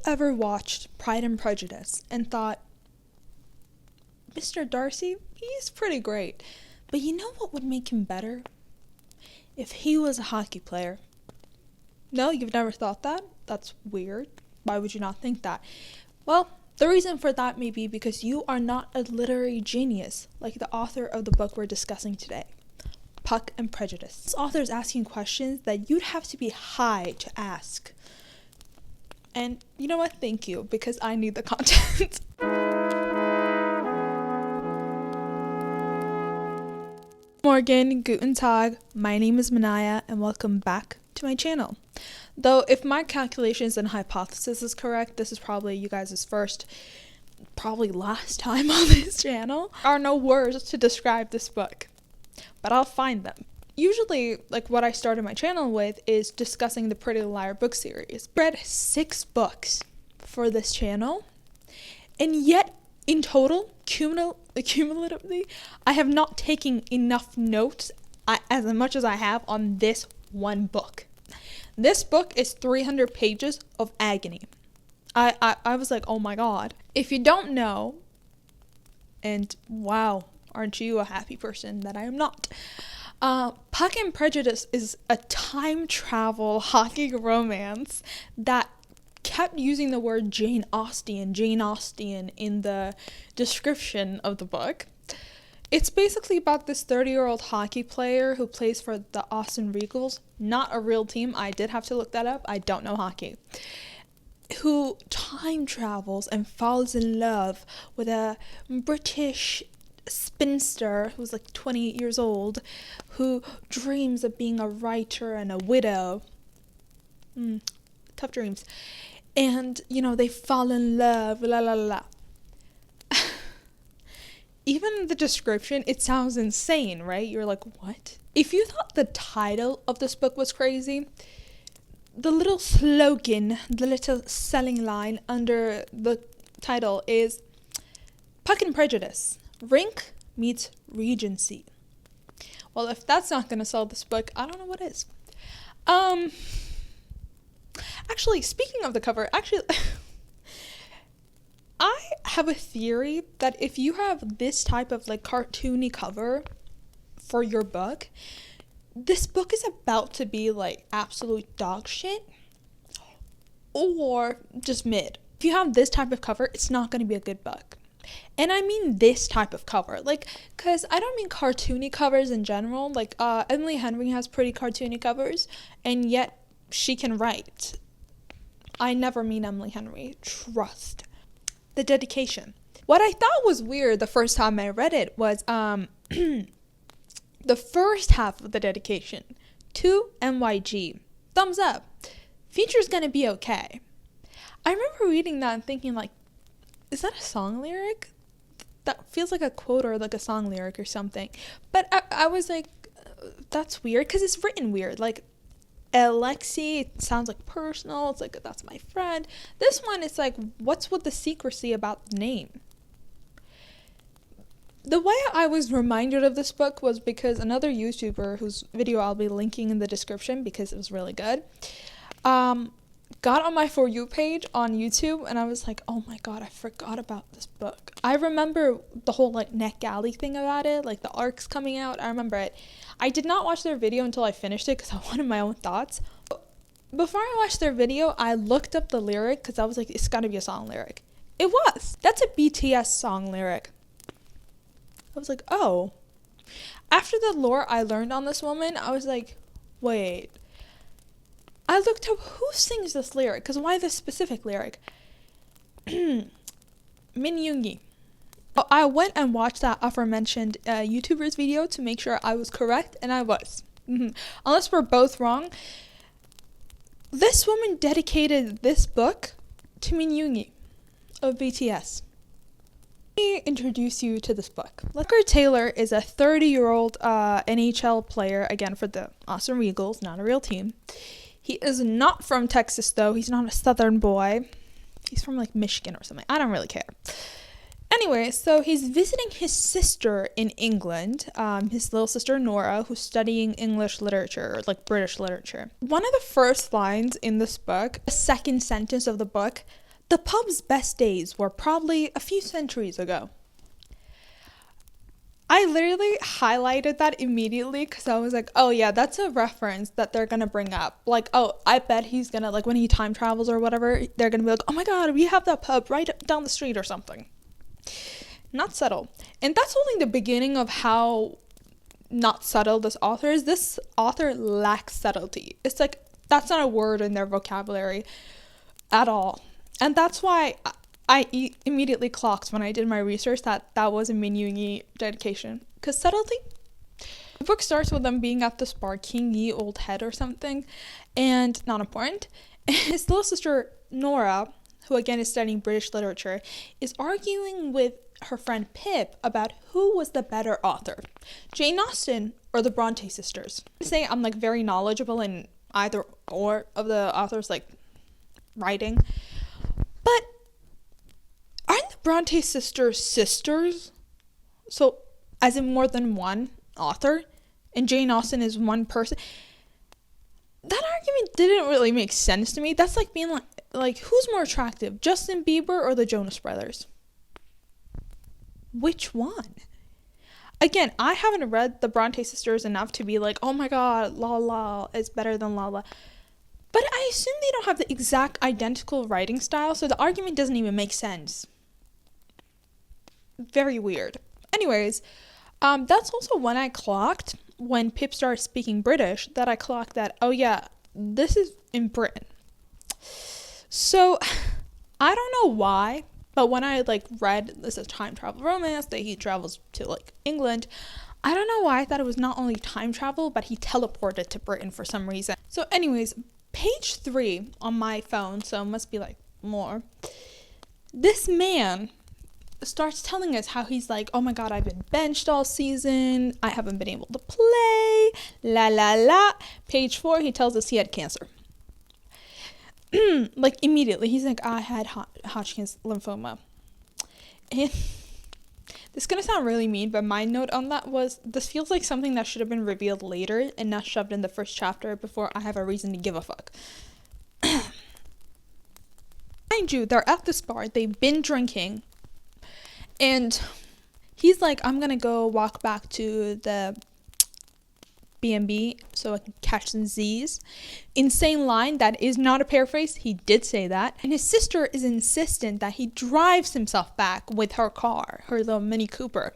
ever watched Pride and Prejudice and thought, Mr. Darcy, he's pretty great, but you know what would make him better? If he was a hockey player. No, you've never thought that? That's weird. Why would you not think that? Well, the reason for that may be because you are not a literary genius like the author of the book we're discussing today, Puck and Prejudice. This author is asking questions that you'd have to be high to ask. And you know what? Thank you, because I need the content. Morgen, guten Tag, my name is Manaya, and welcome back to my channel. Though if my calculations and hypothesis is correct, this is probably you guys' first, probably last time on this channel. There are no words to describe this book, but I'll find them. Usually, like what I started my channel with is discussing the Pretty Little Liar book series. I read 6 books for this channel, and yet in total, cumulatively, I have not taken enough notes as much as I have on this one book. This book is 300 pages of agony. I was like, oh my god. If you don't know, and wow, aren't you a happy person that I am not? Puck and Prejudice is a time travel hockey romance that kept using the word Jane Austen in the description of the book. It's basically about this 30-year-old hockey player who plays for the Austin Regals, not a real team. I did have to look that up. I don't know hockey. Who time travels and falls in love with a British spinster who's like 28 years old, who dreams of being a writer and a widow. Tough dreams. And, you know, they fall in love, la la la. Even the description, it sounds insane, right? You're like, what? If you thought the title of this book was crazy, the little slogan, the little selling line under the title is Puck and Prejudice. Rink meets Regency. Well, if that's not going to sell this book, I don't know what is. Actually, speaking of the cover, I have a theory that if you have this type of like cartoony cover for your book, this book is about to be like absolute dog shit or just mid. If you have this type of cover, it's not going to be a good book. And I mean this type of cover, like, because I don't mean cartoony covers in general. Like, Emily Henry has pretty cartoony covers, and yet she can write. I never mean Emily Henry, trust. The dedication. What I thought was weird the first time I read it was the first half of the dedication. To MYG. Thumbs up. Future's gonna be okay. I remember reading that and thinking like, is that a song lyric? That feels like a quote or like a song lyric or something. But I was like, that's weird because it's written weird. Like, Alexi, it sounds like personal. It's like, that's my friend. This one, it's like, what's with the secrecy about the name? The way I was reminded of this book was because another YouTuber, whose video I'll be linking in the description because it was really good, got on my For You page on YouTube, and I was like, oh my god, I forgot about this book. I remember the whole like NetGalley thing about it, like the arcs coming out. I remember it. I did not watch their video until I finished it because I wanted my own thoughts. Before I watched their video, I looked up the lyric because I was like, it's gotta be a song lyric. It was. That's a BTS song lyric. I was like, oh. After the lore I learned on this woman, I was like, wait. I looked up who sings this lyric, because why this specific lyric? Min Yoongi. I went and watched that aforementioned YouTuber's video to make sure I was correct, and I was. Unless we're both wrong. This woman dedicated this book to Min Yoongi of BTS. Let me introduce you to this book. Tucker Taylor is a 30-year-old NHL player, again for the Austin Regals, not a real team. He is not from Texas, though. He's not a southern boy. He's from, like, Michigan or something. I don't really care. Anyway, so he's visiting his sister in England, his little sister Nora, who's studying English literature, or, like, British literature. One of the first lines in this book, the second sentence of the book, The pub's best days were probably a few centuries ago. I literally highlighted that immediately because I was like, oh yeah, that's a reference that they're gonna bring up. Like, oh, I bet he's gonna, like, when he time travels or whatever, they're gonna be like, oh my god, we have that pub right down the street or something. Not subtle. And that's only the beginning of how not subtle this author is. This author lacks subtlety. It's like, that's not a word in their vocabulary at all. And that's why I immediately clocked when I did my research that was a Min Yoon Yi dedication. Because subtlety? The book starts with them being at this bar, King Yi Old Head or something, and not important. His little sister, Nora, who again is studying British literature, is arguing with her friend Pip about who was the better author, Jane Austen or the Bronte sisters. I say I'm like very knowledgeable in either or of the author's like writing, but aren't the Bronte sisters? So as in more than one author, and Jane Austen is one person. That argument didn't really make sense to me. That's like being like who's more attractive, Justin Bieber or the Jonas Brothers? Which one? Again, I haven't read the Bronte sisters enough to be like, oh my god, La is better than La. But I assume they don't have the exact identical writing style, so the argument doesn't even make sense. Very weird. Anyways, that's also when I clocked, when Pip started speaking British, that I clocked that, oh yeah, this is in Britain. So, I don't know why, but when I like read this is time travel romance that he travels to like England, I don't know why I thought it was not only time travel, but he teleported to Britain for some reason. So anyways, page 3 on my phone, so it must be like more. This man starts telling us how he's like, oh my god, I've been benched all season, I haven't been able to play, la la la. Page 4, he tells us he had cancer. Like immediately he's like, I had Hodgkin's lymphoma. And this is gonna sound really mean, but my note on that was, this feels like something that should have been revealed later and not shoved in the first chapter before I have a reason to give a fuck. Mind you, they're at this bar, they've been drinking, and he's like, I'm gonna go walk back to the B&B so I can catch some Z's. Insane line, that is not a paraphrase, he did say that. And his sister is insistent that he drives himself back with her car, her little Mini Cooper.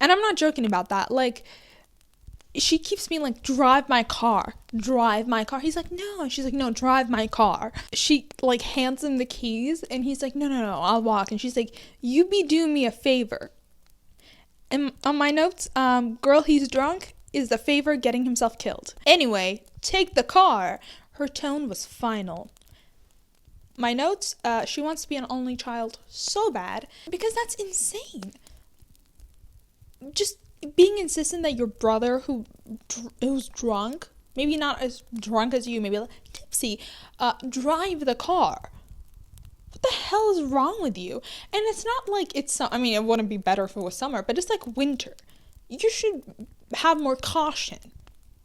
And I'm not joking about that. Like, she keeps being like, drive my car. He's like, no. And she's like, no, drive my car. She like hands him the keys and he's like, no, I'll walk. And she's like, you be doing me a favor. And on my notes, girl, he's drunk is the favor getting himself killed. Anyway, take the car. Her tone was final. My notes, she wants to be an only child so bad because that's insane. Just being insistent that your brother who's drunk, maybe not as drunk as you, maybe like tipsy, drive the car. What the hell is wrong with you? And it's not like it's, I mean, it wouldn't be better if it was summer, but it's like winter. You should have more caution.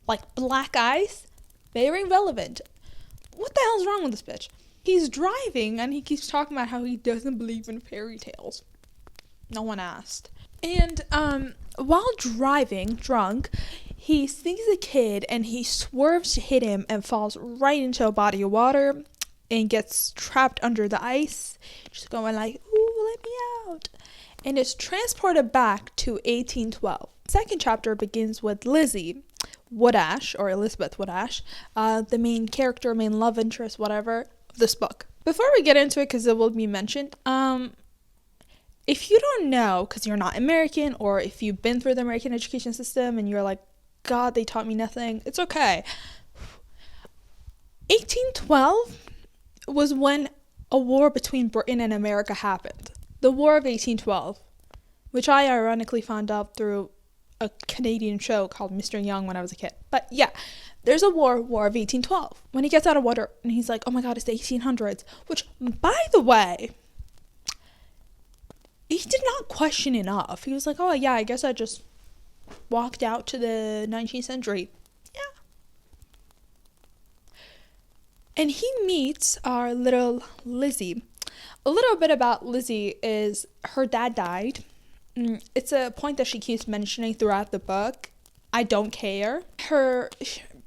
Like black ice, very relevant. What the hell's wrong with this bitch? He's driving and he keeps talking about how he doesn't believe in fairy tales. No one asked. And while driving drunk, he sees a kid and he swerves to hit him and falls right into a body of water and gets trapped under the ice. Just going like, ooh, let me out. And is transported back to 1812. Second chapter begins with Lizzie Woodash, or Elizabeth Woodash, the main character, main love interest, whatever, of this book. Before we get into it, because it will be mentioned, if you don't know, because you're not American, or if you've been through the American education system and you're like, God, they taught me nothing, it's okay. 1812 was when a war between Britain and America happened. The War of 1812, which I ironically found out through a Canadian show called Mr. Young when I was a kid. But yeah, there's a war of 1812. When he gets out of water and he's like, oh my god, it's the 1800s. Which, by the way, he did not question enough. He was like, oh yeah, I guess I just walked out to the 19th century. Yeah. And he meets our little Lizzie, A little bit about Lizzie is her dad died. It's a point that she keeps mentioning throughout the book. I don't care. Her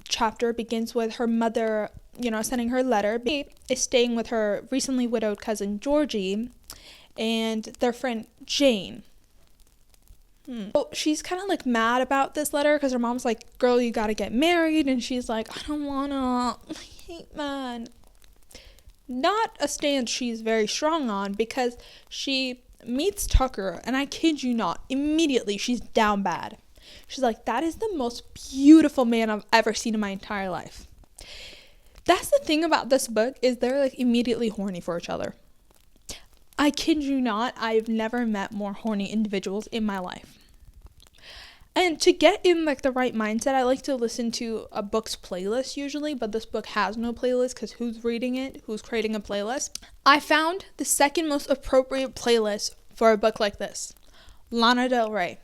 chapter begins with her mother, sending her a letter. She is staying with her recently widowed cousin Georgie and their friend Jane. So she's kind of like mad about this letter because her mom's like, girl, you gotta get married. And she's like, I don't wanna. I hate man. Not a stance she's very strong on, because she meets Tucker, and I kid you not, immediately she's down bad. She's like, that is the most beautiful man I've ever seen in my entire life. That's the thing about this book, is they're like immediately horny for each other. I kid you not, I've never met more horny individuals in my life. And to get in like the right mindset, I like to listen to a book's playlist usually, but this book has no playlist because who's reading it? Who's creating a playlist? I found the second most appropriate playlist for a book like this. Lana Del Rey.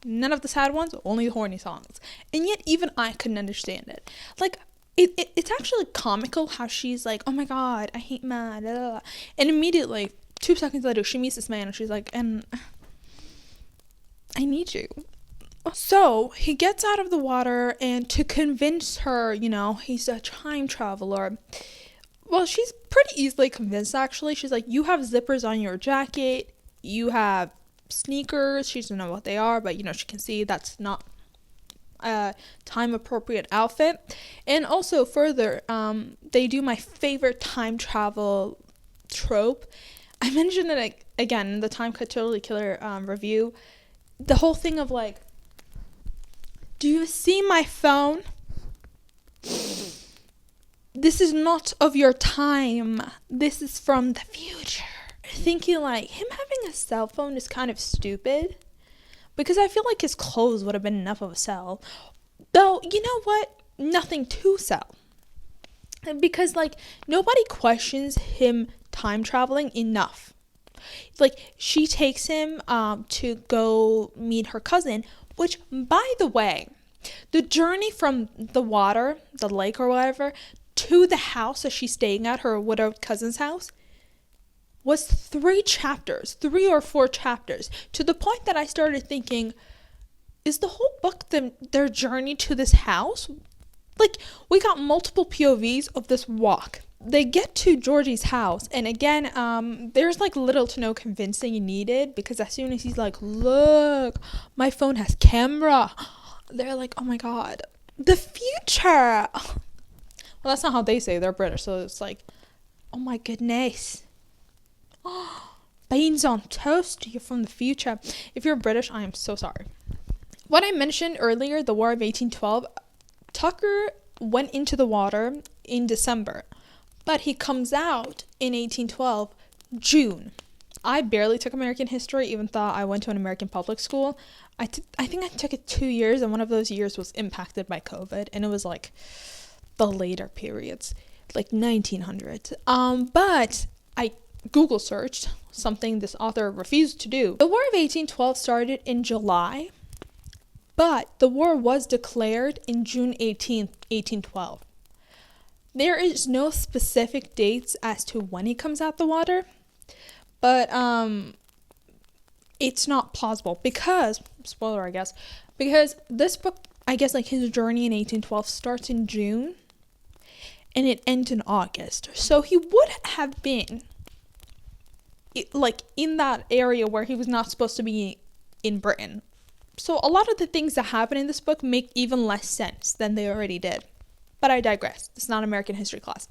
None of the sad ones, only the horny songs. And yet even I couldn't understand it. Like, it's actually comical how she's like, oh my god, I hate man, blah, blah, blah. And immediately 2 seconds later, she meets this man and she's like, and I need you. So he gets out of the water, and to convince her, he's a time traveler. Well, she's pretty easily convinced, actually. She's like, you have zippers on your jacket. You have sneakers. She doesn't know what they are, but, she can see that's not a time-appropriate outfit. And also, further, they do my favorite time travel trope. I mentioned it again in the Time Could Totally Killer review. The whole thing of like, do you see my phone? This is not of your time. This is from the future. Thinking like, him having a cell phone is kind of stupid, because I feel like his clothes would have been enough of a sell. Though, you know what? Nothing to sell. Because like, nobody questions him time traveling enough. Like, she takes him to go meet her cousin, which, by the way, the journey from the water, the lake or whatever, to the house that she's staying at, her widowed cousin's house, was 3 or 4 chapters, to the point that I started thinking, is the whole book their journey to this house? Like, we got multiple POVs of this walk. They get to Georgie's house, and again, there's like little to no convincing needed, because as soon as he's like, look, my phone has camera, they're like, oh my god, the future. Well, that's not how they say, they're British, so it's like, oh my goodness. Beans on toast, you're from the future. If you're British, I am so sorry. What I mentioned earlier, the War of 1812, Tucker went into the water in December, but he comes out in 1812, June. I barely took American history, even though I went to an American public school. I think I took it 2 years, and one of those years was impacted by COVID, and it was like the later periods, like 1900s. But I Google searched, something this author refused to do. The War of 1812 started in July, but the war was declared in June 18th, 1812. There is no specific dates as to when he comes out the water, but it's not plausible because, spoiler I guess, because this book, I guess like his journey in 1812 starts in June and it ends in August. So he would have been like in that area where he was not supposed to be in Britain. So a lot of the things that happen in this book make even less sense than they already did. But I digress. It's not American history class.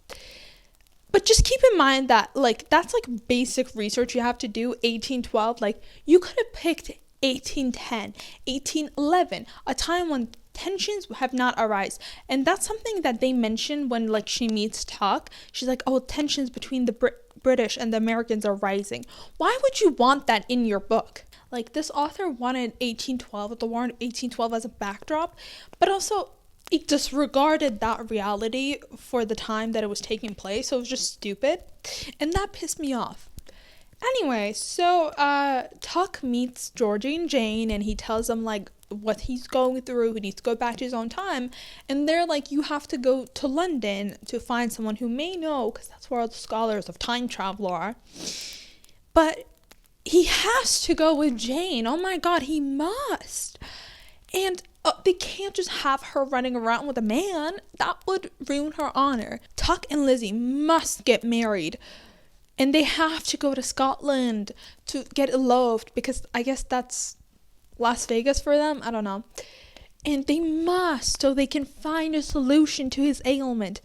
But just keep in mind that, like, that's, like, basic research you have to do, 1812. Like, you could have picked 1810, 1811, a time when tensions have not arisen. And that's something that they mention when, like, she meets Tuck. She's like, oh, tensions between the British and the Americans are rising. Why would you want that in your book? Like, this author wanted 1812, the War in 1812 as a backdrop, but also it disregarded that reality for the time that it was taking place, so it was just stupid, and that pissed me off. Anyway, so Tuck meets Georgie and Jane, and he tells them like what he's going through. He needs to go back to his own time, and they're like, you have to go to London to find someone who may know, because that's where all the scholars of time travel are. But he has to go with Jane. Oh my god, he must. And they can't just have her running around with a man. That would ruin her honor. Tuck and Lizzie must get married. And they have to go to Scotland to get eloped, because I guess that's Las Vegas for them. I don't know. And they must, so they can find a solution to his ailment.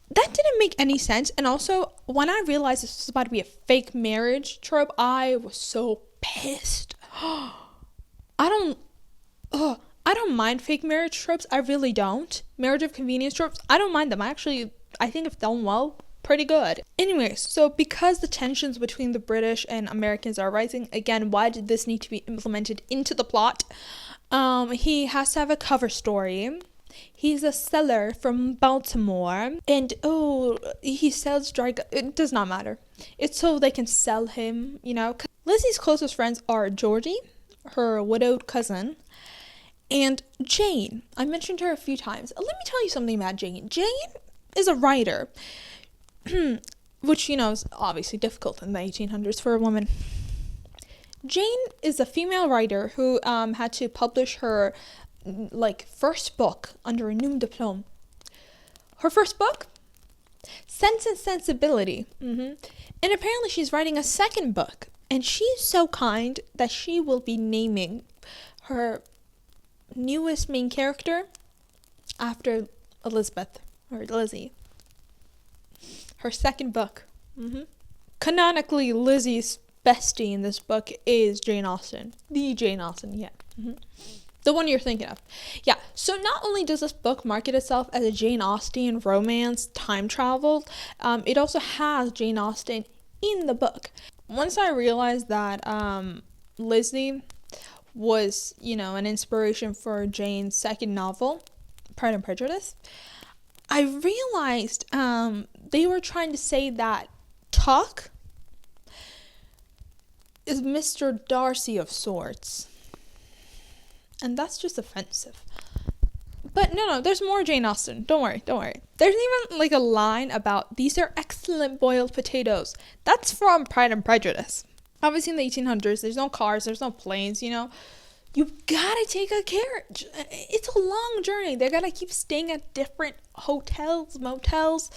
That didn't make any sense. And also, when I realized this was about to be a fake marriage trope, I was so pissed. I don't mind fake marriage tropes. I really don't. Marriage of convenience tropes, I don't mind them. I think if done well, pretty good. Anyways, so because the tensions between the British and Americans are rising, again, why did this need to be implemented into the plot? He has to have a cover story. He's a seller from Baltimore, and he sells dry goods. It does not matter. It's so they can sell him, you know. Lizzie's closest friends are Georgie, her widowed cousin, and Jane. I mentioned her a few times. Let me tell you something about Jane. Jane is a writer, which, you know, is obviously difficult in the 1800s for a woman. Jane is a female writer who had to publish her first book under a new diploma. Her first book, Sense and Sensibility. And apparently she's writing a second book, and she's so kind that she will be naming her newest main character after Elizabeth or Lizzie. Her second book. Canonically, Lizzie's bestie in this book is Jane Austen. The Jane Austen, yeah. The one you're thinking of. Yeah, so not only does this book market itself as a Jane Austen romance time travel, it also has Jane Austen in the book. Once I realized that Lizzie was, you know, an inspiration for Jane's second novel, Pride and Prejudice, I realized they were trying to say that Tuck is Mr. Darcy of sorts. And that's just offensive. But no, there's more Jane Austen. Don't worry. There's even a line about, these are excellent boiled potatoes. That's from Pride and Prejudice. Obviously in the 1800s, there's no cars, there's no planes, you know. You gotta take a carriage. It's a long journey. They gotta keep staying at different hotels, motels.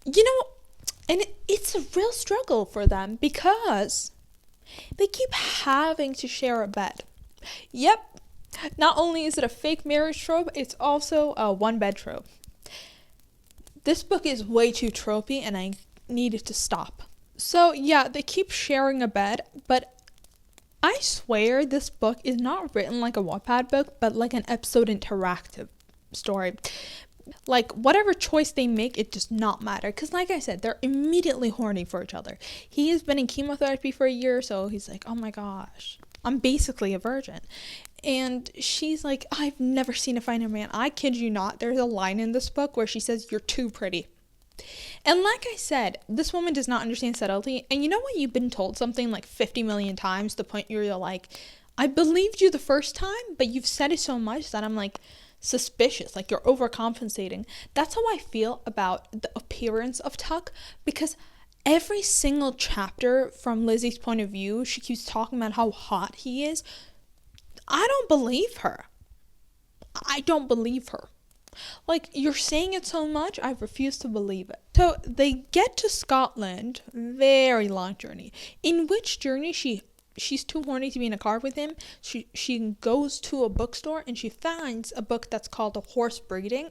You know, and it's a real struggle for them because they keep having to share a bed. Yep, not only is it a fake marriage trope, it's also a one-bed trope. This book is way too tropey, and I needed to stop. So yeah, they keep sharing a bed, but I swear this book is not written like a Wattpad book, but like an episode interactive story. Like, whatever choice they make, it does not matter. Because like I said, they're immediately horny for each other. He has been in chemotherapy for a year, so he's like, oh my gosh, I'm basically a virgin. And she's like, I've never seen a finer man. I kid you not, there's a line in this book where she says, you're too pretty. And like I said, this woman does not understand subtlety. And you know when you've been told something like 50 million times to the point where you're like, I believed you the first time, but you've said it so much that I'm like suspicious, like you're overcompensating. That's how I feel about the appearance of Tuck, because every single chapter from Lizzie's point of view, she keeps talking about how hot he is. I don't believe her. Like, you're saying it so much, I refuse to believe it. So they get to Scotland, very long journey, in which journey she's too horny to be in a car with him. She goes to a bookstore and she finds a book that's called Horse Breeding.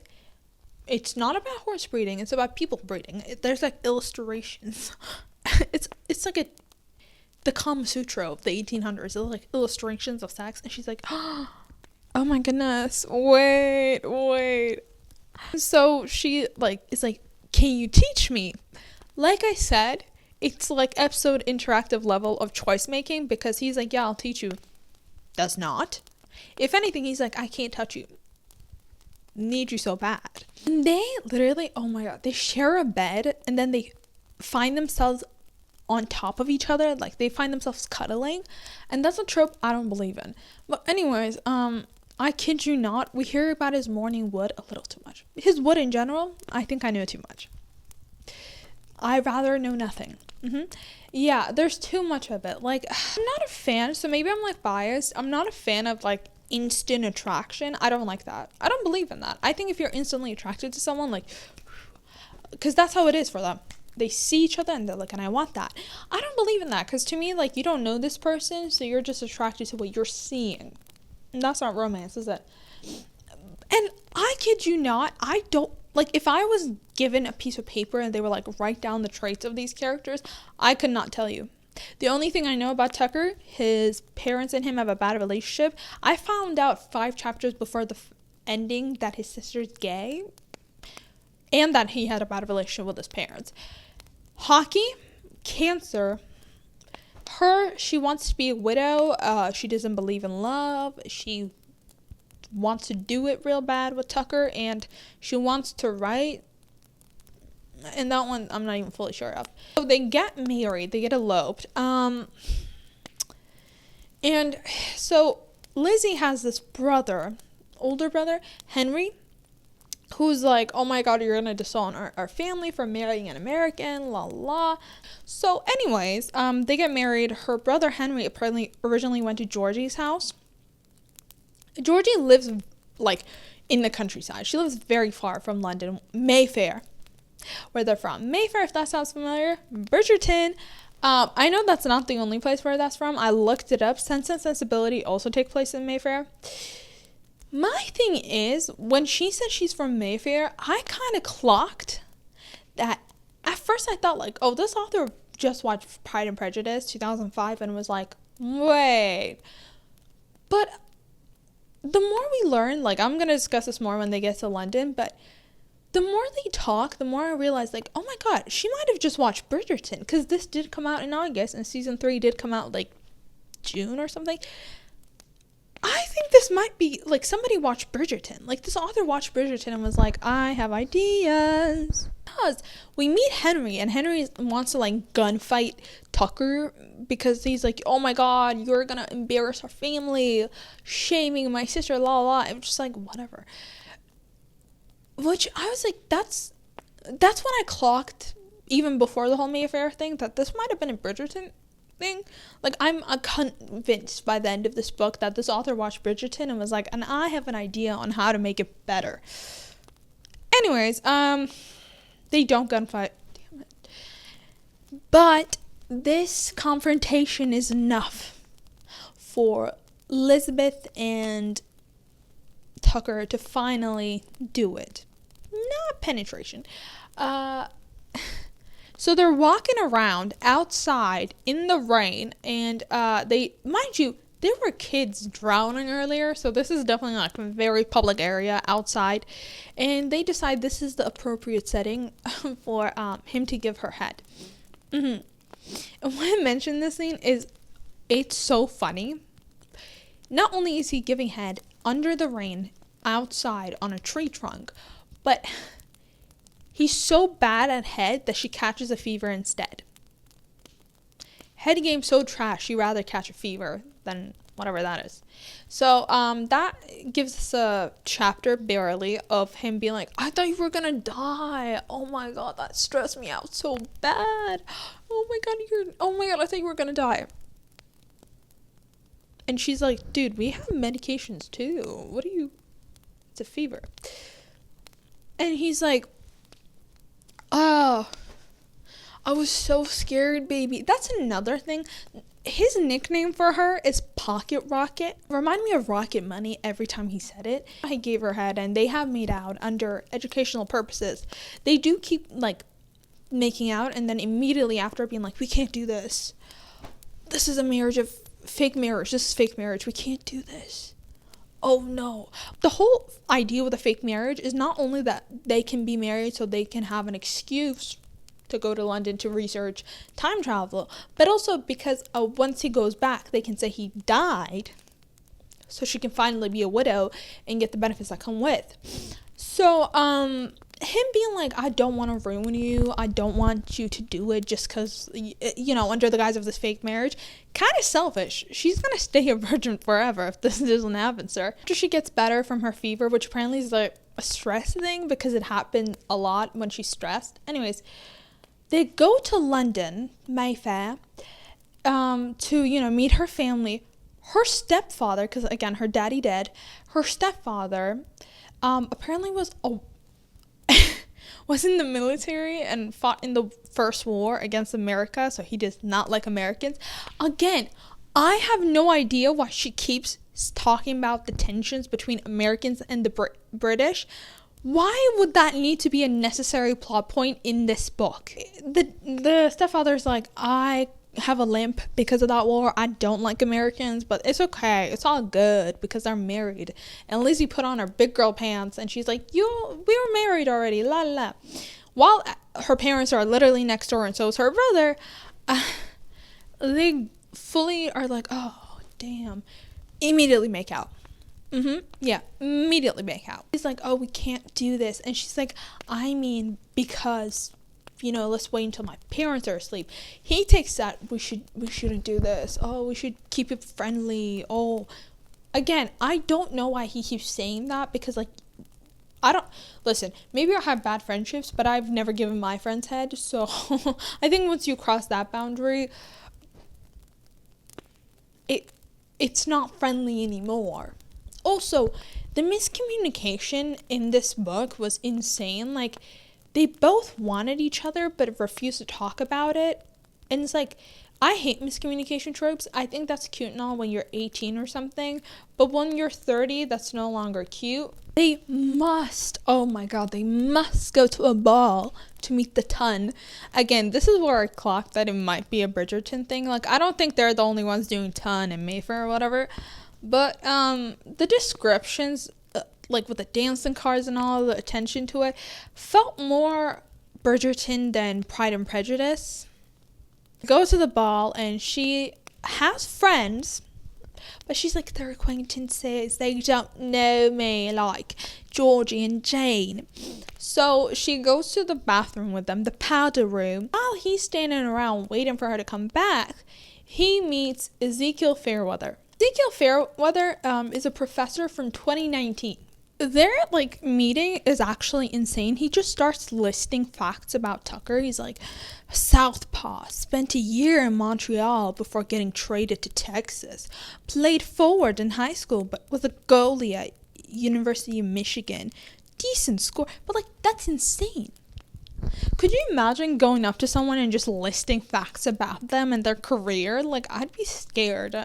It's not about horse breeding, it's about people breeding. There's like illustrations. It's like the Kama Sutra of the 1800s. It's like illustrations of sex, and she's like, oh my goodness, wait. So she is like, can you teach me? Like I said, it's like episode interactive level of choice making, because he's like, yeah, I'll teach you. Does not. If anything, he's like, I can't touch you. Need you so bad. And they literally, oh my god, they share a bed, and then they find themselves on top of each other. Like, they find themselves cuddling, and that's a trope I don't believe in. But anyways, I kid you not, we hear about his morning wood a little too much. His wood in general, I think I know too much. I'd rather know nothing. Yeah, there's too much of it. Like, I'm not a fan, so maybe I'm like biased. I'm not a fan of like instant attraction. I don't like that. I don't believe in that. I think if you're instantly attracted to someone, like, because that's how it is for them. They see each other and they're like, and I want that. I don't believe in that, because to me, like, you don't know this person, so you're just attracted to what you're seeing. And that's not romance, is it? And I kid you not, I don't, like, if I was given a piece of paper and they were like, write down the traits of these characters, I could not tell you. The only thing I know about Tucker, his parents and him have a bad relationship. I found out 5 chapters before the ending that his sister's gay and that he had a bad relationship with his parents. Hockey, Cancer, she wants to be a widow. She doesn't believe in love. She wants to do it real bad with Tucker, and she wants to write. And that one I'm not even fully sure of. So they get married, they get eloped. And so Lizzie has this brother, older brother, Henry, who's like, oh my god, you're gonna disown our family for marrying an American, la la. So anyways, they get married. Her brother Henry apparently originally went to Georgie's house. Georgie lives like in the countryside. She lives very far from London, Mayfair, where they're from. Mayfair, if that sounds familiar. Bridgerton. I know that's not the only place where that's from. I looked it up. Sense and Sensibility also take place in Mayfair. My thing is, when she said she's from Mayfair, I kind of clocked that. At first I thought like, oh, this author just watched Pride and Prejudice 2005 and was like, wait. But the more we learn, like, I'm going to discuss this more when they get to London, but the more they talk, the more I realize, like, oh my god, she might have just watched Bridgerton, because this did come out in August, and season 3 did come out, like, June or something. I think this might be, like, somebody watched Bridgerton. Like, this author watched Bridgerton and was like, I have ideas. Because we meet Henry, and Henry wants to, like, gunfight Tucker, because he's like, oh my god, you're gonna embarrass our family, shaming my sister, la la. I'm just like, whatever. Which, I was like, that's when I clocked, even before the whole Mayfair thing, that this might have been a Bridgerton thing. Like, I'm convinced by the end of this book that this author watched Bridgerton and was like, and I have an idea on how to make it better. Anyways, they don't gunfight. Damn it. But this confrontation is enough for Elizabeth and Tucker to finally do it. Not penetration. So they're walking around outside in the rain, and mind you, there were kids drowning earlier, so this is definitely like a very public area outside, and they decide this is the appropriate setting for him to give her head. And why I mention this scene is it's so funny. Not only is he giving head under the rain outside on a tree trunk, but he's so bad at head that she catches a fever instead. Head game so trash, she'd rather catch a fever than whatever that is. So that gives us a chapter barely of him being like, I thought you were gonna die. Oh my god, that stressed me out so bad. Oh my god, I thought you were gonna die. And she's like, dude, we have medications too. It's a fever. And he's like, oh, I was so scared, baby. That's another thing. His nickname for her is Pocket Rocket. Remind me of Rocket Money every time he said it. I gave her head, and they have made out under educational purposes. They do keep, like, making out, and then immediately after being like, we can't do this. This is a marriage of fake marriage. This is fake marriage. We can't do this. Oh no. The whole idea with a fake marriage is not only that they can be married so they can have an excuse to go to London to research time travel, but also because once he goes back, they can say he died, so she can finally be a widow and get the benefits that come with. So, him being like, I don't want to ruin you, I don't want you to do it just because, under the guise of this fake marriage, kind of selfish. She's gonna stay a virgin forever if this doesn't happen, sir. After she gets better from her fever, which apparently is like a stress thing because it happened a lot when she's stressed. Anyways, They go to London, Mayfair, to, meet her family. Her stepfather, because again, her daddy dead, her stepfather apparently was in the military and fought in the First War against America, so he does not like Americans. Again, I have no idea why she keeps talking about the tensions between Americans and the British. Why would that need to be a necessary plot point in this book? The stepfather's like, I have a limp because of that war. I don't like Americans, but it's okay. It's all good because they're married. And Lizzie put on her big girl pants and she's like, we were married already, la la. While her parents are literally next door and so is her brother, they fully are like, oh, damn. Immediately make out. Yeah, immediately make out. He's like, oh, we can't do this. And she's like, I mean, because, let's wait until my parents are asleep. He takes that, we shouldn't do this. Oh, we should keep it friendly. Oh, again, I don't know why he keeps saying that, because, listen, maybe I have bad friendships, but I've never given my friend's head. So I think once you cross that boundary, it's not friendly anymore. Also, the miscommunication in this book was insane. Like, they both wanted each other but refused to talk about it. And it's like, I hate miscommunication tropes. I think that's cute and all when you're 18 or something. But when you're 30, that's no longer cute. They must go to a ball to meet the ton. Again, this is where I clocked that it might be a Bridgerton thing. Like, I don't think they're the only ones doing ton and Mayfair or whatever. But the descriptions, with the dancing cars and all, the attention to it, felt more Bridgerton than Pride and Prejudice. Goes to the ball and she has friends, but she's like, they're acquaintances, they don't know me, like Georgie and Jane. So she goes to the bathroom with them, the powder room. While he's standing around waiting for her to come back, he meets Ezekiel Fairweather. Ezekiel Fairweather is a professor from 2019. Their meeting is actually insane. He just starts listing facts about Tucker. He's like, southpaw, spent a year in Montreal before getting traded to Texas, played forward in high school but was a goalie at University of Michigan, decent score. But that's insane. Could you imagine going up to someone and just listing facts about them and their career? I'd be scared.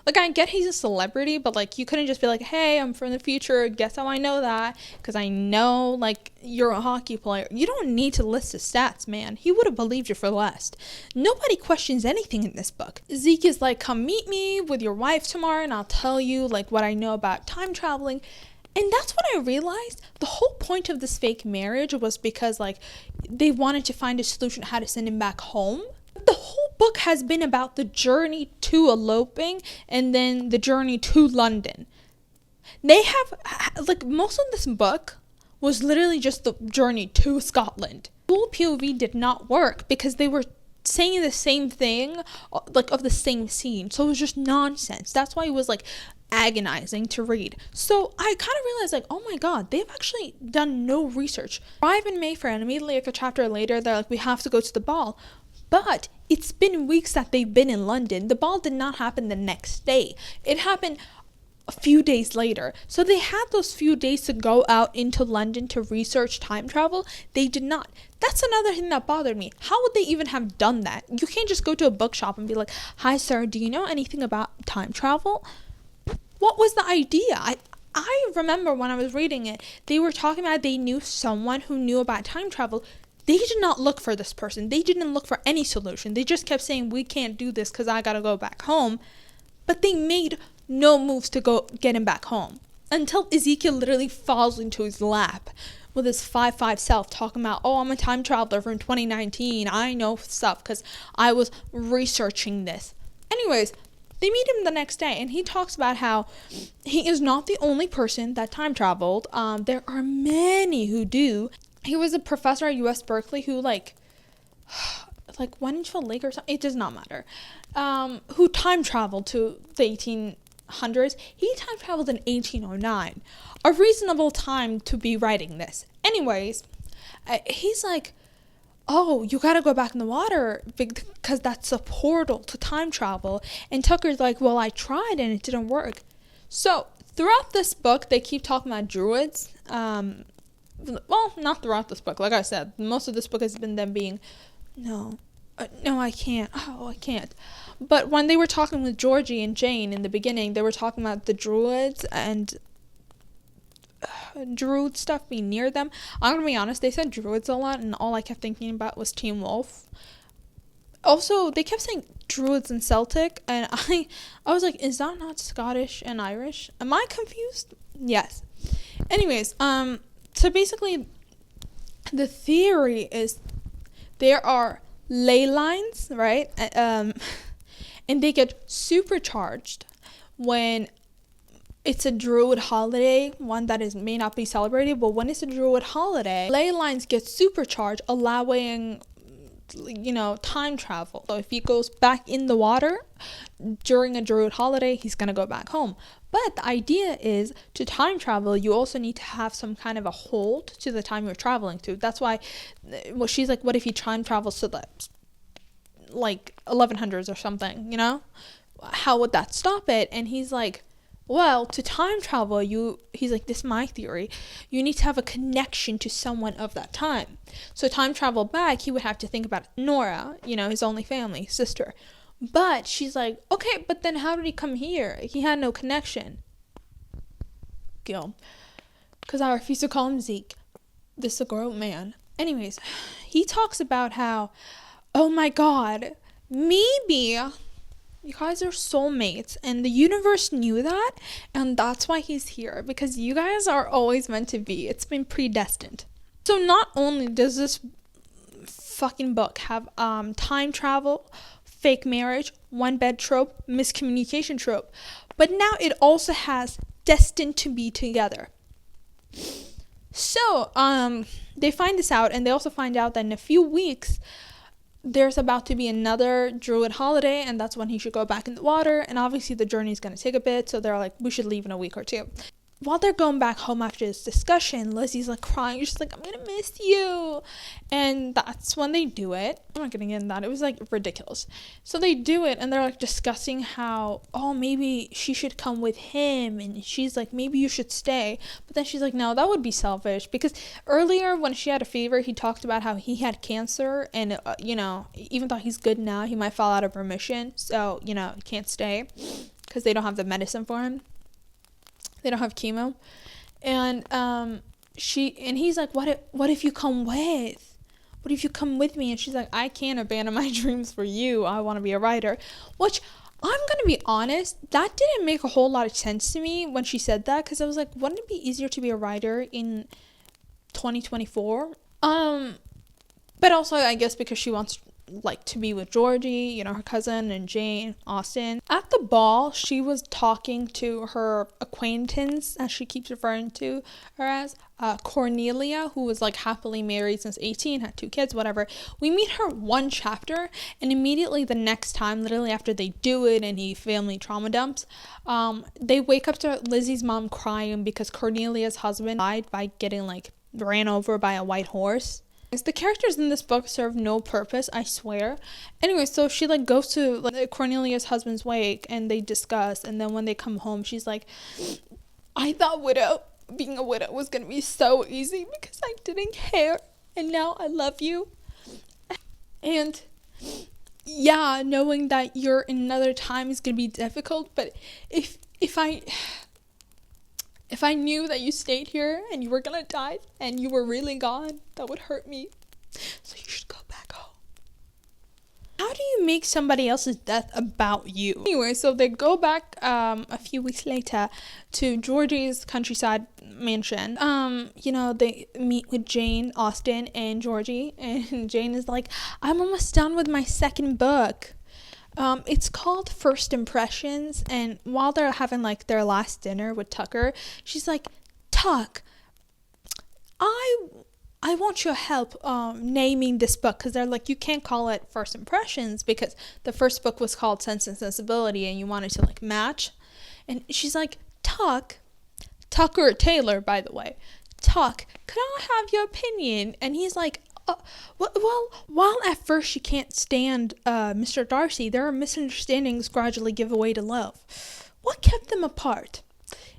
I get he's a celebrity, but, you couldn't just be like, hey, I'm from the future. Guess how I know that? Because I know, you're a hockey player. You don't need to list the stats, man. He would have believed you for less. Nobody questions anything in this book. Zeke is like, come meet me with your wife tomorrow, and I'll tell you, what I know about time traveling. And that's when I realized the whole point of this fake marriage was because, they wanted to find a solution how to send him back home. The whole book has been about the journey to eloping and then the journey to London. They have, most of this book was literally just the journey to Scotland. Dual POV did not work because they were saying the same thing, of the same scene. So it was just nonsense. That's why it was, agonizing to read. So I kind of realized, oh my god, they've actually done no research. Arrive in Mayfair, and immediately a chapter later, they're like, we have to go to the ball. But it's been weeks that they've been in London. The ball did not happen the next day. It happened a few days later. So they had those few days to go out into London to research time travel. They did not. That's another thing that bothered me. How would they even have done that? You can't just go to a bookshop and be like, hi sir, do you know anything about time travel? What was the idea? I remember when I was reading it, they were talking about they knew someone who knew about time travel. They did not look for this person. They didn't look for any solution. They just kept saying, we can't do this because I got to go back home. But they made no moves to go get him back home. Until Ezekiel literally falls into his lap with his 5'5" self talking about, oh, I'm a time traveler from 2019. I know stuff because I was researching this. Anyways, they meet him the next day and he talks about how he is not the only person that time traveled. There are many who do. He was a professor at U.S. Berkeley who, went into a lake or something. It does not matter. Who time traveled to the 1800s. He time traveled in 1809. A reasonable time to be writing this. Anyways, he's like, oh, you gotta go back in the water because that's a portal to time travel. And Tucker's like, well, I tried and it didn't work. So throughout this book, they keep talking about druids. Well, not throughout this book. Like I said, most of this book has been them being, no, I can't. Oh, I can't. But when they were talking with Georgie and Jane in the beginning, they were talking about the druids and druid stuff being near them. I'm gonna be honest, they said druids a lot, and all I kept thinking about was Teen Wolf. Also, they kept saying druids and Celtic, and I was like, is that not Scottish and Irish? Am I confused? Yes. Anyways, so basically, the theory is there are ley lines, right? And they get supercharged when it's a druid holiday, one that may not be celebrated, but when it's a druid holiday, ley lines get supercharged, allowing, time travel. So if he goes back in the water during a druid holiday, he's gonna go back home. But the idea is, to time travel, you also need to have some kind of a hold to the time you're traveling to. That's why, well, she's like, what if he time travels to the 1100s or something, how would that stop it? And he's like, well, to time travel, he's like, this is my theory, you need to have a connection to someone of that time. So time travel back, he would have to think about Nora, his only family, sister. But she's like, okay, but then how did he come here? He had no connection. Gil. Because I refuse to call him Zeke. This is a grown man. Anyways, he talks about how, oh my god, maybe you guys are soulmates, and the universe knew that, and that's why he's here, because you guys are always meant to be. It's been predestined. So not only does this fucking book have time travel, fake marriage, one bed trope, miscommunication trope, but now it also has destined to be together. So they find this out, and they also find out that in a few weeks there's about to be another druid holiday, and that's when he should go back in the water, and obviously the journey is going to take a bit, so they're like, we should leave in a week or two. While they're going back home after this discussion, Lizzie's like crying. She's like, I'm gonna miss you. And that's when they do it. I'm not getting into that. It was like ridiculous. So they do it, and they're like discussing how, oh, maybe she should come with him. And she's like, maybe you should stay. But then she's like, no, that would be selfish. Because earlier when she had a fever, he talked about how he had cancer. And, even though he's good now, he might fall out of remission. So, he can't stay because they don't have the medicine for him. They don't have chemo. And he's like, what if you come with? What if you come with me? And she's like, I can't abandon my dreams for you. I want to be a writer. Which, I'm going to be honest, that didn't make a whole lot of sense to me when she said that. Because I was like, wouldn't it be easier to be a writer in 2024? But also, I guess because she wants to be with Georgie, her cousin, and Jane Austen. At the ball, she was talking to her acquaintance, as she keeps referring to her as, Cornelia, who was happily married since 18, had 2 kids, whatever. We meet her one chapter, and immediately the next time, literally after they do it and he family trauma dumps, they wake up to Lizzie's mom crying because Cornelia's husband died by getting ran over by a white horse. The characters in this book serve no purpose, I swear. Anyway, so she goes to Cornelia's husband's wake, and they discuss, and then when they come home, she's like, I thought being a widow was gonna be so easy because I didn't care, and now I love you. And yeah, knowing that you're in another time is gonna be difficult, but if I knew that you stayed here and you were gonna die and you were really gone, that would hurt me. So you should go back home. How do you make somebody else's death about you? Anyway, so they go back a few weeks later to Georgie's countryside mansion. They meet with Jane Austen and Georgie, and Jane is like, I'm almost done with my second book. It's called First Impressions, and while they're having their last dinner with Tucker, she's like, Tuck, I want your help naming this book, because they're like, you can't call it First Impressions because the first book was called Sense and Sensibility and you wanted to match. And she's like, Tucker Taylor, by the way, Tuck, could I have your opinion? And he's like, well, while at first she can't stand Mr. Darcy, their misunderstandings gradually give way to love. What kept them apart?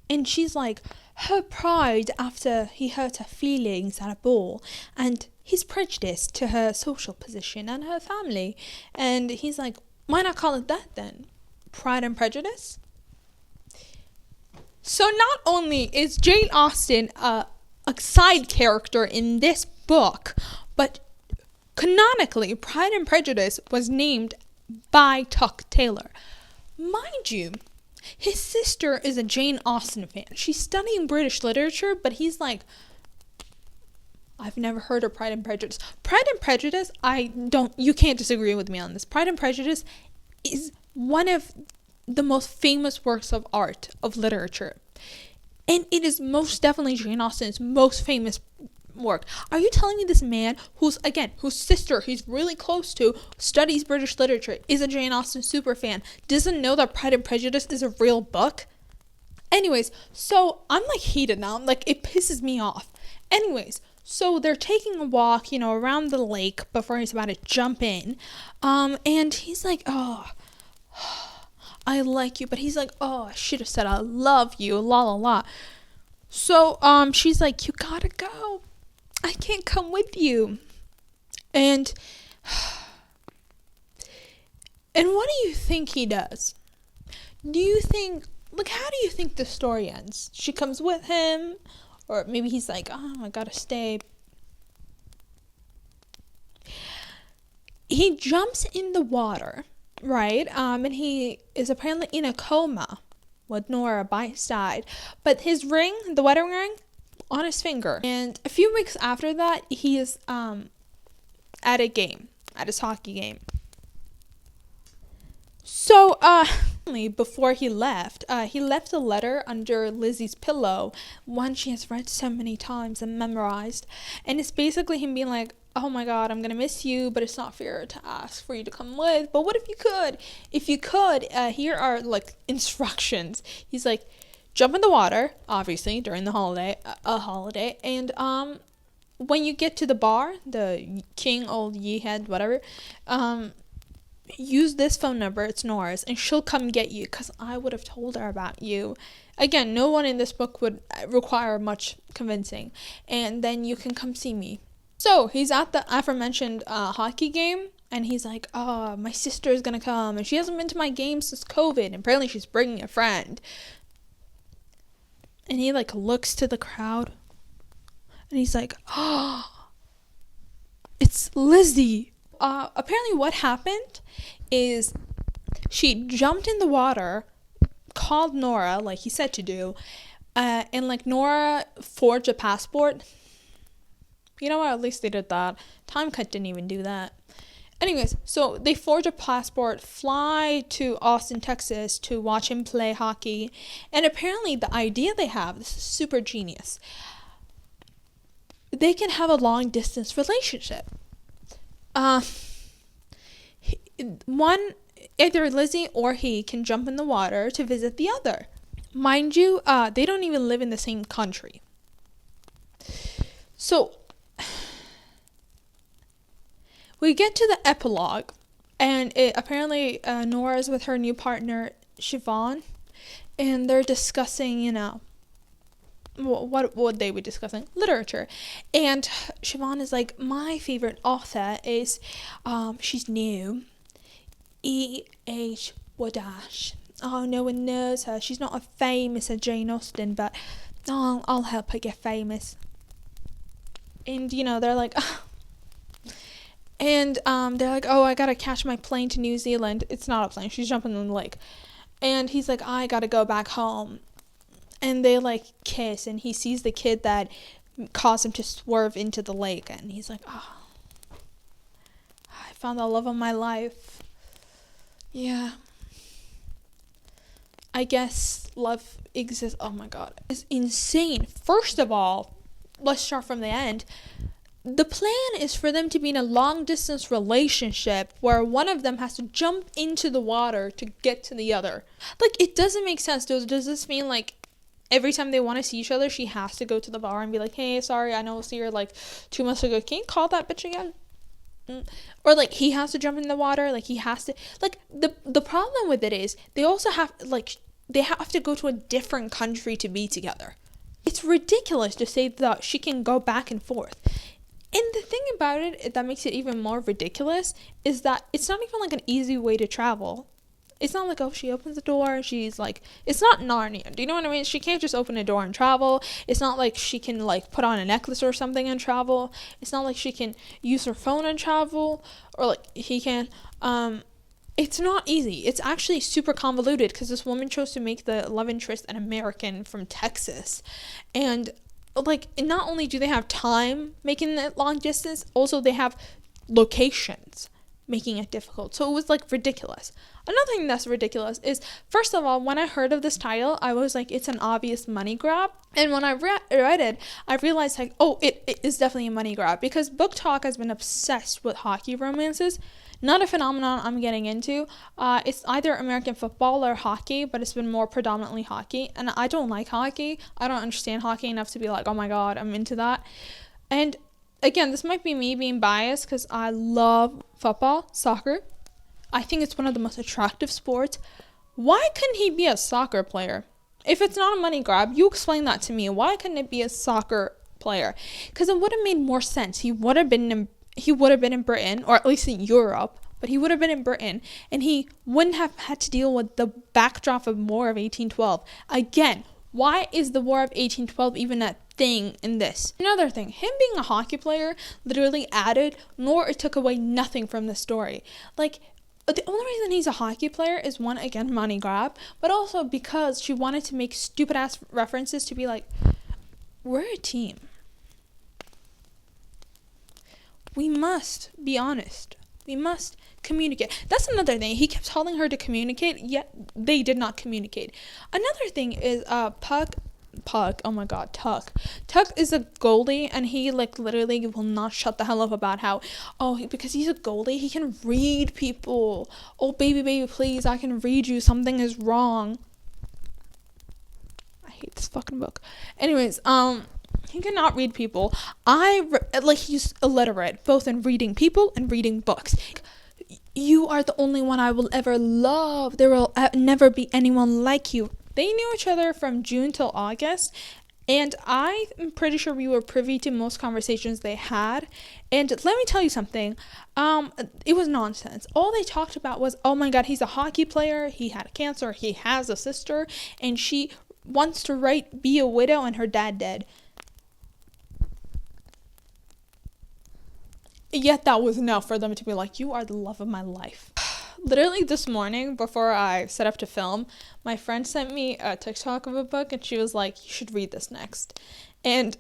And she's like, her pride after he hurt her feelings at a ball, and his prejudice to her social position and her family. And he's like, why not call it that then? Pride and Prejudice? So not only is Jane Austen a side character in this book, but canonically, Pride and Prejudice was named by Tuck Taylor. Mind you, his sister is a Jane Austen fan. She's studying British literature, but he's like, I've never heard of Pride and Prejudice. Pride and Prejudice, you can't disagree with me on this. Pride and Prejudice is one of the most famous works of art, of literature. And it is most definitely Jane Austen's most famous work. Are you telling me this man, whose sister he's really close to, studies British literature, is a Jane Austen super fan, doesn't know that Pride and Prejudice is a real book? Anyways, so I'm like heated now. I'm like, it pisses me off. Anyways, so they're taking a walk, around the lake before he's about to jump in. And he's like, oh, I like you. But he's like, oh, I should have said I love you, la la la. So, she's like, you gotta go. I can't come with you. And what do you think he does? Do you think, how do you think the story ends? She comes with him, or maybe he's like, oh, I gotta stay. He jumps in the water, right? And he is apparently in a coma with Nora by his side. But his ring, the wedding ring, on his finger. And a few weeks after that, he is at his hockey game. So, before he left a letter under Lizzie's pillow, one she has read so many times and memorized. And it's basically him being like, oh my god, I'm gonna miss you, but it's not fair to ask for you to come with. But what if you could? If you could, here are, instructions. He's like, jump in the water, obviously, during the holiday, and, when you get to the bar, the King Old Yeehead, whatever, use this phone number, it's Nora's, and she'll come get you, because I would have told her about you. Again, no one in this book would require much convincing, and then you can come see me. So, he's at the aforementioned hockey game, and he's like, oh, my sister is gonna come, and she hasn't been to my game since COVID, and apparently she's bringing a friend. And he, looks to the crowd, and he's like, oh, it's Lizzie. Apparently what happened is she jumped in the water, called Nora, like he said to do, and, Nora forged a passport. You know what? At least they did that. Time Cut didn't even do that. Anyways, so they forge a passport, fly to Austin, Texas to watch him play hockey. And apparently the idea they have, this is super genius, they can have a long distance relationship. Either Lizzie or he can jump in the water to visit the other. Mind you, they don't even live in the same country. So we get to the epilogue, and apparently Nora's with her new partner, Siobhan, and they're discussing, what would they be discussing? Literature. And Siobhan is like, my favorite author is, she's new, E.H. Wadash. Oh, no one knows her. She's not as famous as Jane Austen, but I'll help her get famous. And, they're like, oh. And they're like, oh, I gotta catch my plane to New Zealand. It's not a plane. She's jumping in the lake. And he's like, I gotta go back home. And they, kiss. And he sees the kid that caused him to swerve into the lake. And he's like, oh, I found the love of my life. Yeah. I guess love exists. Oh, my God. It's insane. First of all, let's start from the end. The plan is for them to be in a long-distance relationship where one of them has to jump into the water to get to the other. It doesn't make sense. Does this mean, every time they want to see each other, she has to go to the bar and be like, hey, sorry, I know I'll see her like 2 months ago. Can you call that bitch again? Or like he has to jump in the water, like he has to, like the problem with it is they also have, like, they have to go to a different country to be together. It's ridiculous to say that she can go back and forth. And the thing about it that makes it even more ridiculous is that it's not even like an easy way to travel. It's not like, oh, she opens the door, she's like, it's not Narnia. Do you know what I mean? She can't just open a door and travel. It's not like she can like put on a necklace or something and travel. It's not like she can use her phone and travel, or like he can. It's not easy. It's actually super convoluted because this woman chose to make the love interest an American from Texas. And like, not only do they have time making it long distance, also they have locations making it difficult. So it was like ridiculous. Another thing that's ridiculous is, first of all, when I heard of this title, I was like, it's an obvious money grab. And when I read it, I realized like, oh, it is definitely a money grab, because Book Talk has been obsessed with hockey romances. Not a phenomenon I'm getting into. It's either American football or hockey, but it's been more predominantly hockey. And I don't like hockey. I don't understand hockey enough to be like, oh my god, I'm into that. And again, this might be me being biased because I love football, soccer. I think it's one of the most attractive sports. Why couldn't he be a soccer player? If it's not a money grab, you explain that to me. Why couldn't it be a soccer player? Because it would have made more sense. He would have been in Britain, or at least in Europe, but he would have been in Britain, and he wouldn't have had to deal with the backdrop of War of 1812. Again, why is the War of 1812 even a thing in this? Another thing, him being a hockey player literally added nor it took away nothing from the story. Like, the only reason he's a hockey player is, one, again, money grab, but also because she wanted to make stupid ass references to be like, we're a team. We must be honest. We must communicate. That's another thing. He kept telling her to communicate, yet they did not communicate. Another thing is Tuck is a goalie, and he like literally will not shut the hell up about how, because he's a goalie, he can read people. Oh, baby, please, I can read you. Something is wrong. I hate this fucking book. Anyways, he cannot read people. He's illiterate, both in reading people and reading books. You are the only one I will ever love. There will never be anyone like you. They knew each other from June till August, and I'm pretty sure we were privy to most conversations they had. And let me tell you something, it was nonsense. All they talked about was, oh my god, he's a hockey player, he had cancer, he has a sister, and she wants to be a widow, and her dad dead. Yet that was enough for them to be like, you are the love of my life. Literally this morning, before I set up to film, my friend sent me a TikTok of a book, and she was like, you should read this next. And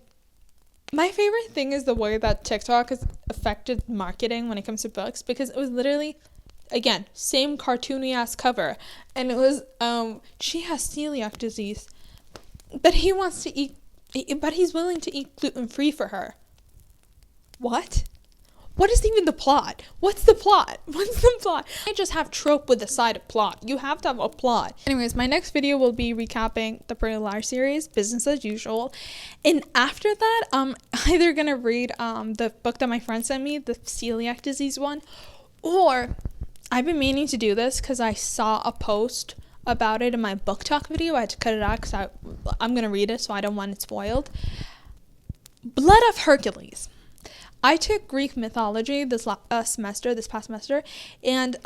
my favorite thing is the way that TikTok has affected marketing when it comes to books, because it was literally, again, same cartoony ass cover, and it was, she has celiac disease, but he's willing to eat gluten-free for her. What? What is even the plot? What's the plot? I just have trope with the side of plot. You have to have a plot. Anyways, my next video will be recapping the Pretty Liars series, business as usual. And after that, I'm either gonna read the book that my friend sent me, the celiac disease one, or I've been meaning to do this because I saw a post about it in my book talk video. I had to cut it out because I'm gonna read it, so I don't want it spoiled. Blood of Hercules. I took Greek mythology this past semester, and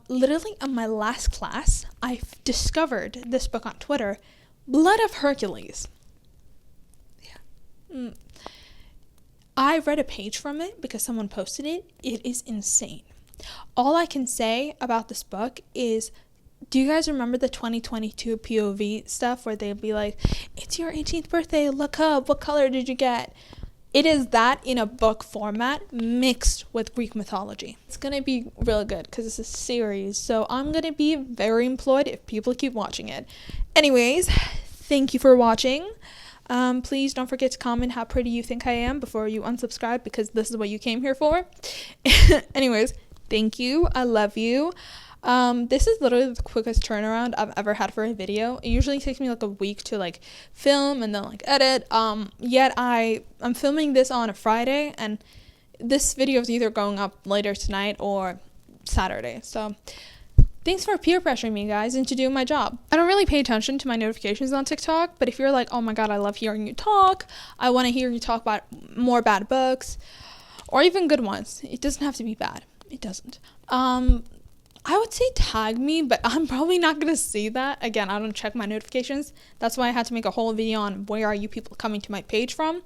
literally in my last class, I discovered this book on Twitter, Blood of Hercules. Yeah. I read a page from it because someone posted it. It is insane. All I can say about this book is, do you guys remember the 2022 POV stuff where they'd be like, it's your 18th birthday, look up, what color did you get? It is that in a book format mixed with Greek mythology. It's going to be really good because it's a series, so I'm going to be very employed if people keep watching it. Anyways, thank you for watching. Please don't forget to comment how pretty you think I am before you unsubscribe, because this is what you came here for. Anyways, thank you. I love you. This is literally the quickest turnaround I've ever had for a video. It usually takes me like a week to like film and then like edit. Yet I'm filming this on a Friday, and this video is either going up later tonight or Saturday. So thanks for peer pressuring me, guys, into doing my job. I don't really pay attention to my notifications on TikTok, but if you're like, oh my god, I love hearing you talk, I want to hear you talk about more bad books, or even good ones. It doesn't have to be bad. It doesn't. I would say tag me, but I'm probably not going to see that. Again, I don't check my notifications. That's why I had to make a whole video on where are you people coming to my page from.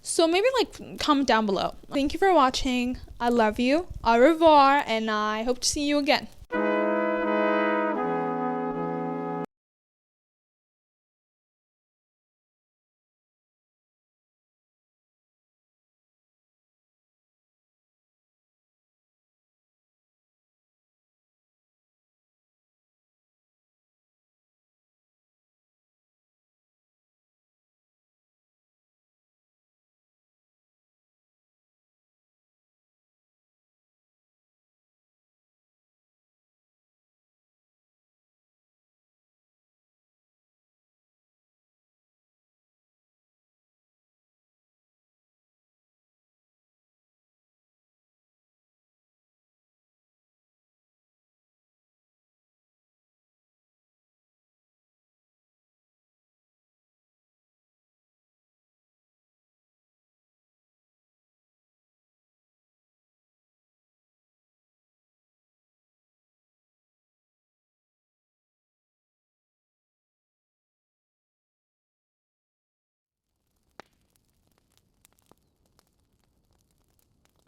So maybe like comment down below. Thank you for watching. I love you. Au revoir, and I hope to see you again.